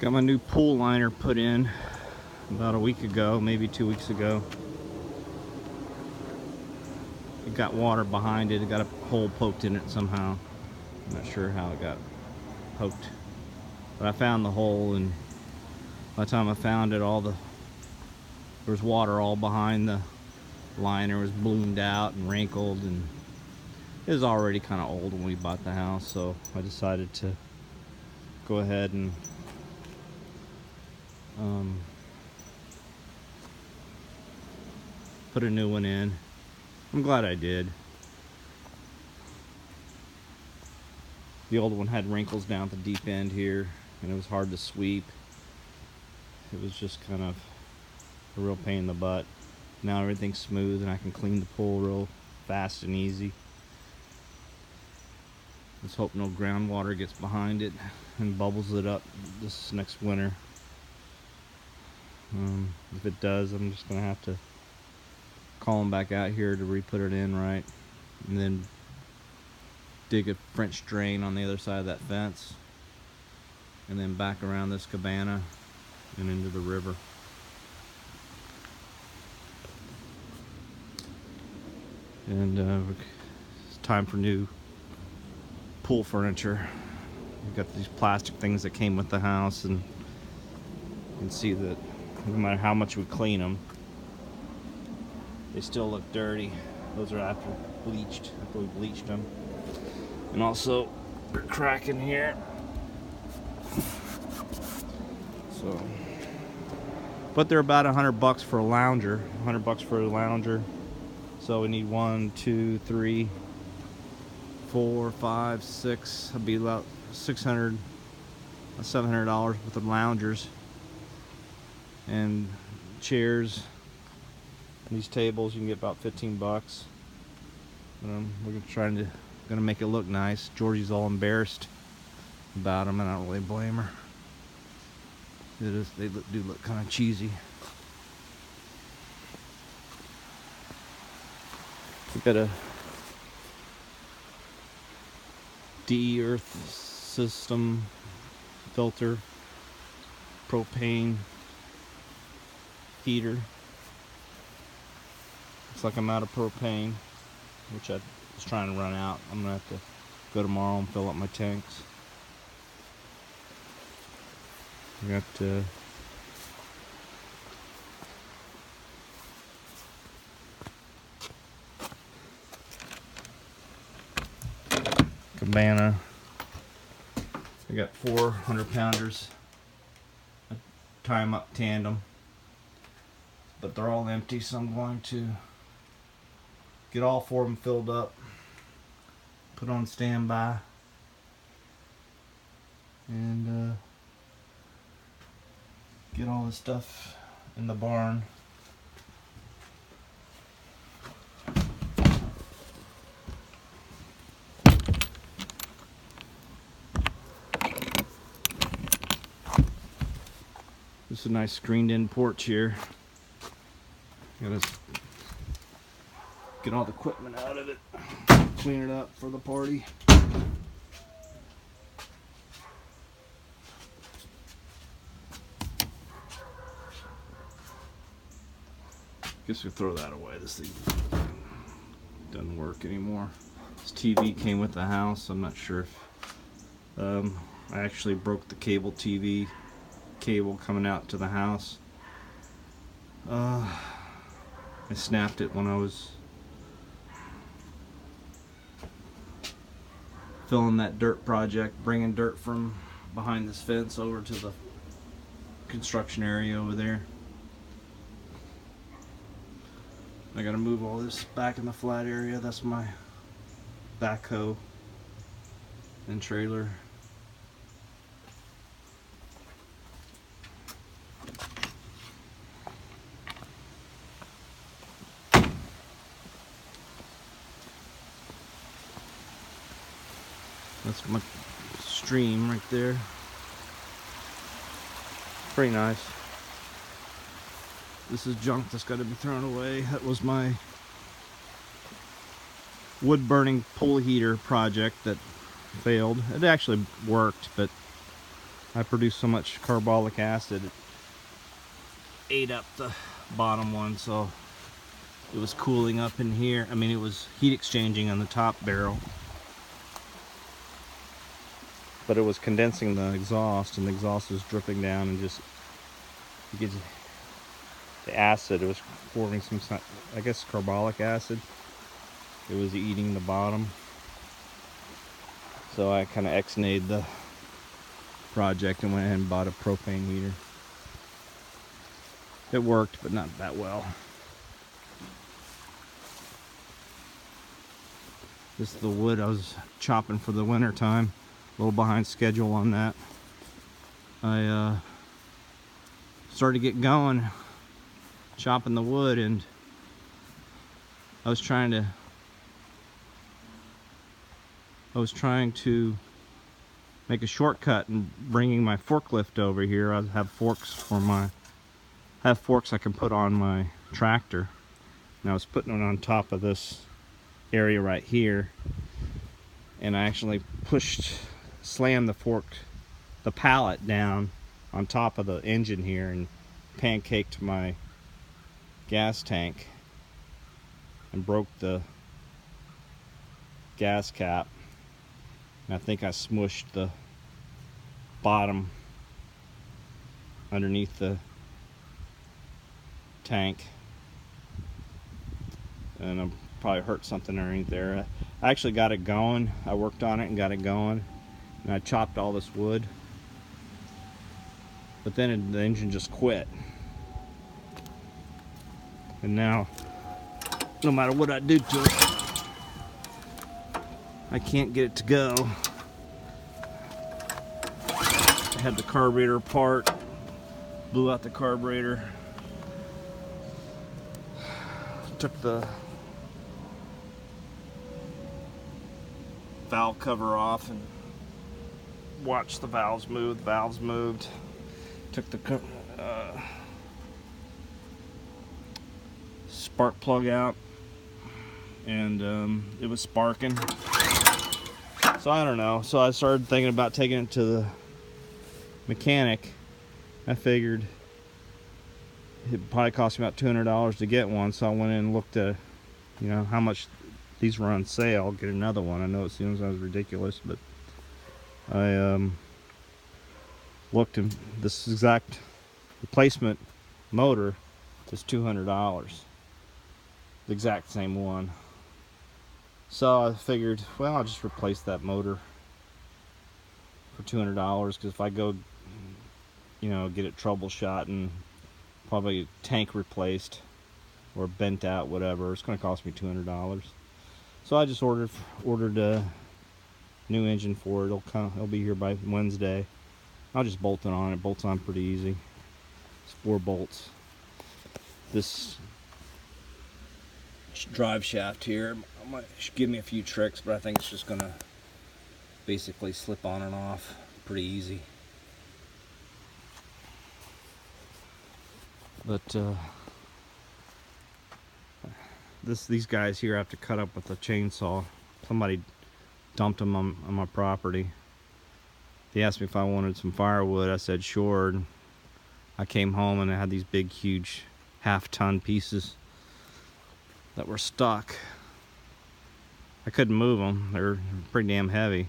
Got my new pool liner put in about a week ago, maybe 2 weeks ago. It got water behind it. It got a hole poked in it somehow. I'm not sure how it got poked, but I found the hole, and by the time I found it, there was water all behind the liner. It was bloomed out and wrinkled, and it was already kind of old when we bought the house, so I decided to go ahead and put a new one in. I'm glad I did. The old one had wrinkles down at the deep end here, and it was hard to sweep. It was just kind of a real pain in the butt. Now everything's smooth and I can clean the pool real fast and easy. Let's hope no groundwater gets behind it and bubbles it up this next winter. If it does, I'm just gonna have to call them back out here to re-put it in right, and then dig a French drain on the other side of that fence, and then back around this cabana and into the river. And it's time for new pool furniture. We've got these plastic things that came with the house, and you can see that no matter how much we clean them, they still look dirty. Those are after we bleached them. And also, they're cracking here. So, but they're about $100 for a lounger. $100 for a lounger. So we need 1, 2, 3, 4, 5, 6. That'd be about $600, $700 worth of loungers and chairs. These tables you can get about $15. We're gonna make it look nice. Georgie's all embarrassed about them, and I don't really blame her. They do look kind of cheesy. We got a de-earth system filter, propane heater. Looks like I'm out of propane, which I was trying to run out. I'm gonna have to go tomorrow and fill up my tanks. We got cabana. I got 400 pounders. I tie them up tandem, but they're all empty, so I'm going to get all 4 of them filled up, put on standby, and get all this stuff in the barn. This is a nice screened-in porch here. Gotta get all the equipment out of it, clean it up for the party. Guess we'll throw that away. This thing doesn't work anymore. This TV came with the house. I'm not sure if I actually broke the cable TV cable coming out to the house. I snapped it when I was filling that dirt project, bringing dirt from behind this fence over to the construction area over there. I gotta move all this back in the flat area. That's my backhoe and trailer. That's my stream right there. Pretty nice. This is junk that's got to be thrown away. That was my wood burning pool heater project that failed. It actually worked, but I produced so much carbolic acid it ate up the bottom one, so it was cooling up in here. I mean, it was heat exchanging on the top barrel, but it was condensing the exhaust, and the exhaust was dripping down, and just you get the acid. It was forming some, I guess, carbolic acid. It was eating the bottom, so I kind of ex-nayed the project and went ahead and bought a propane heater. It worked, but not that well. This is the wood I was chopping for the winter time. A little behind schedule on that. I started to get going chopping the wood, and I was trying to make a shortcut and bringing my forklift over here. I have forks I can put on my tractor, and I was putting it on top of this area right here, and I actually slammed the pallet down on top of the engine here and pancaked my gas tank and broke the gas cap. And I think I smushed the bottom underneath the tank, and I probably hurt something underneath there. I actually got it going. I worked on it and got it going, and I chopped all this wood, but then the engine just quit. And now, no matter what I do to it, I can't get it to go. I had the carburetor apart, blew out the carburetor, took the valve cover off and watched the valves move. The valves moved. Took the spark plug out, and it was sparking. So I don't know. So I started thinking about taking it to the mechanic. I figured it probably cost me about $200 to get one, so I went in and looked at, how much these were on sale. Get another one. I know it seems ridiculous, but I looked, and this exact replacement motor is $200. The exact same one. So I figured, well, I'll just replace that motor for $200, because if I go, get it troubleshot and probably tank replaced or bent out, whatever, it's going to cost me $200. So I just ordered a new engine for it. It'll be here by Wednesday. I'll just bolt it on. It bolts on pretty easy. It's 4 bolts. This drive shaft here might give me a few tricks, but I think it's just gonna basically slip on and off pretty easy. But these guys here have to cut up with a chainsaw. Somebody dumped them on my property. They asked me if I wanted some firewood. I said sure. And I came home and I had these big, huge half-ton pieces that were stuck. I couldn't move them. They're pretty damn heavy.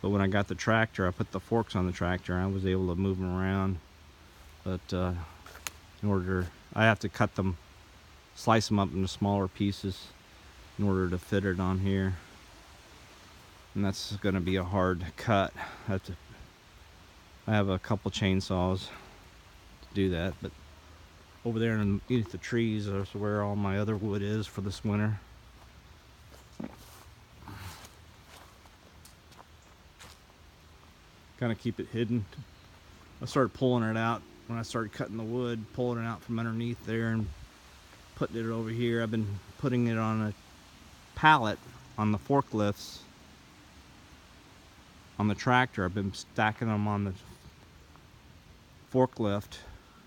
But when I got the tractor, I put the forks on the tractor, I was able to move them around. But I have to cut them, slice them up into smaller pieces in order to fit it on here. And that's going to be a hard cut. I have a couple chainsaws to do that, but over there underneath the trees is where all my other wood is for this winter. Kind of keep it hidden. I started pulling it out when I started cutting the wood, pulling it out from underneath there and putting it over here. I've been putting it on a pallet on the forklifts on the tractor. I've been stacking them on the forklift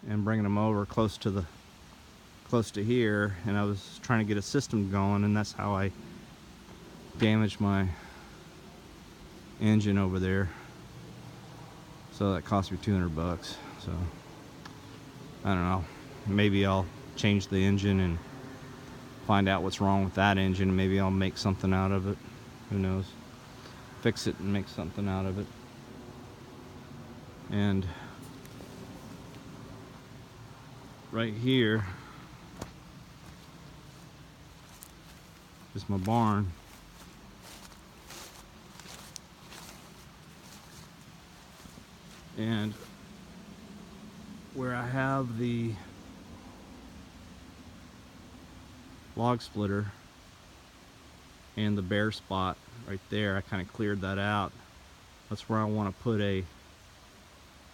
and bringing them over close to here, and I was trying to get a system going, and that's how I damaged my engine over there. So that cost me 200 bucks. So I don't know. Maybe I'll change the engine and find out what's wrong with that engine. Maybe I'll make something out of it. Who knows? Fix it and make something out of it. And right here is my barn. And where I have the log splitter and the bare spot right there, I kind of cleared that out. That's where I want to put a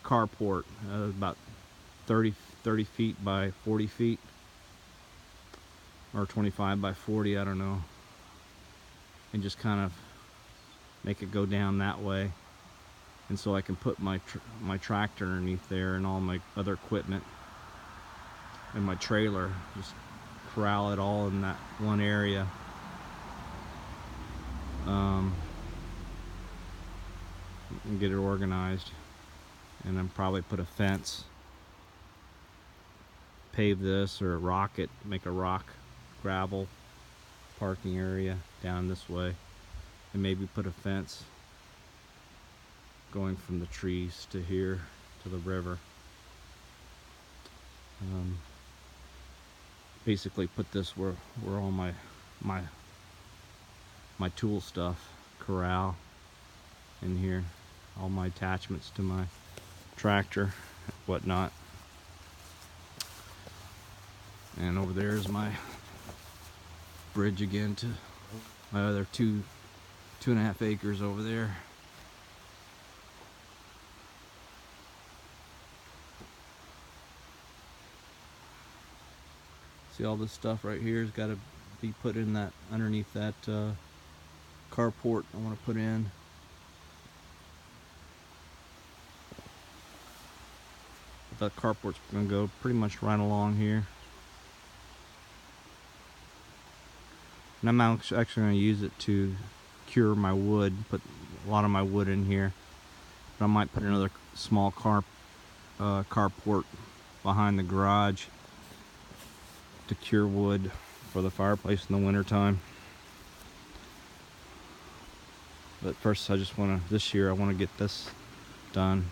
carport, about 30 feet by 40 feet, or 25 by 40, I don't know, and just kind of make it go down that way. And so I can put my tractor underneath there and all my other equipment and my trailer, just corral it all in that one area. And get it organized. And then probably put a fence, pave this, or rock it, make a rock gravel parking area down this way, and maybe put a fence going from the trees to here to the river. Basically put this where all my tool stuff, corral in here, all my attachments to my tractor, whatnot. And over there is my bridge again to my other 2.5 acres over there. See, all this stuff right here has got to be put in that, underneath that carport I want to put in. That carport's going to go pretty much right along here. And I'm actually going to use it to cure my wood, put a lot of my wood in here. But I might put another small carport behind the garage to cure wood for the fireplace in the winter time. But first I just want to, this year I want to get this done.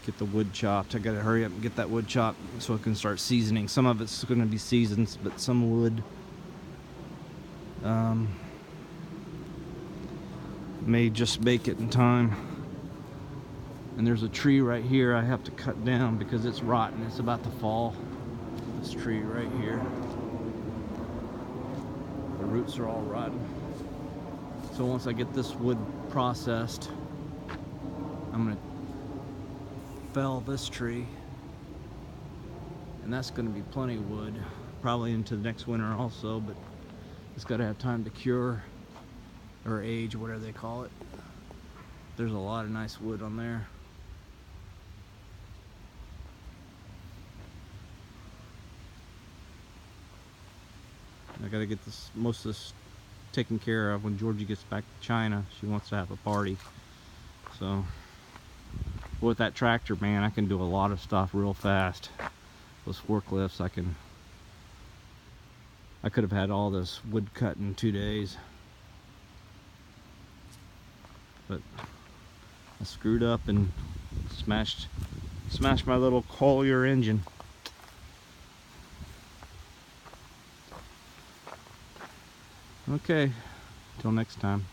Get the wood chopped. I gotta hurry up and get that wood chopped so I can start seasoning. Some of it's gonna be seasoned, but some wood may just make it in time. And there's a tree right here I have to cut down because it's rotten. It's about to fall. This tree right here. The roots are all rotten. So once I get this wood processed, I'm gonna fell this tree, and that's going to be plenty of wood, probably into the next winter also, but it's got to have time to cure or age, whatever they call it. There's a lot of nice wood on there. I got to get this, most of this taken care of when Georgie gets back to China. She wants to have a party, so with that tractor, man, I can do a lot of stuff real fast. Those forklifts, I could have had all this wood cut in 2 days. But I screwed up and smashed my little Collier engine. Okay, till next time.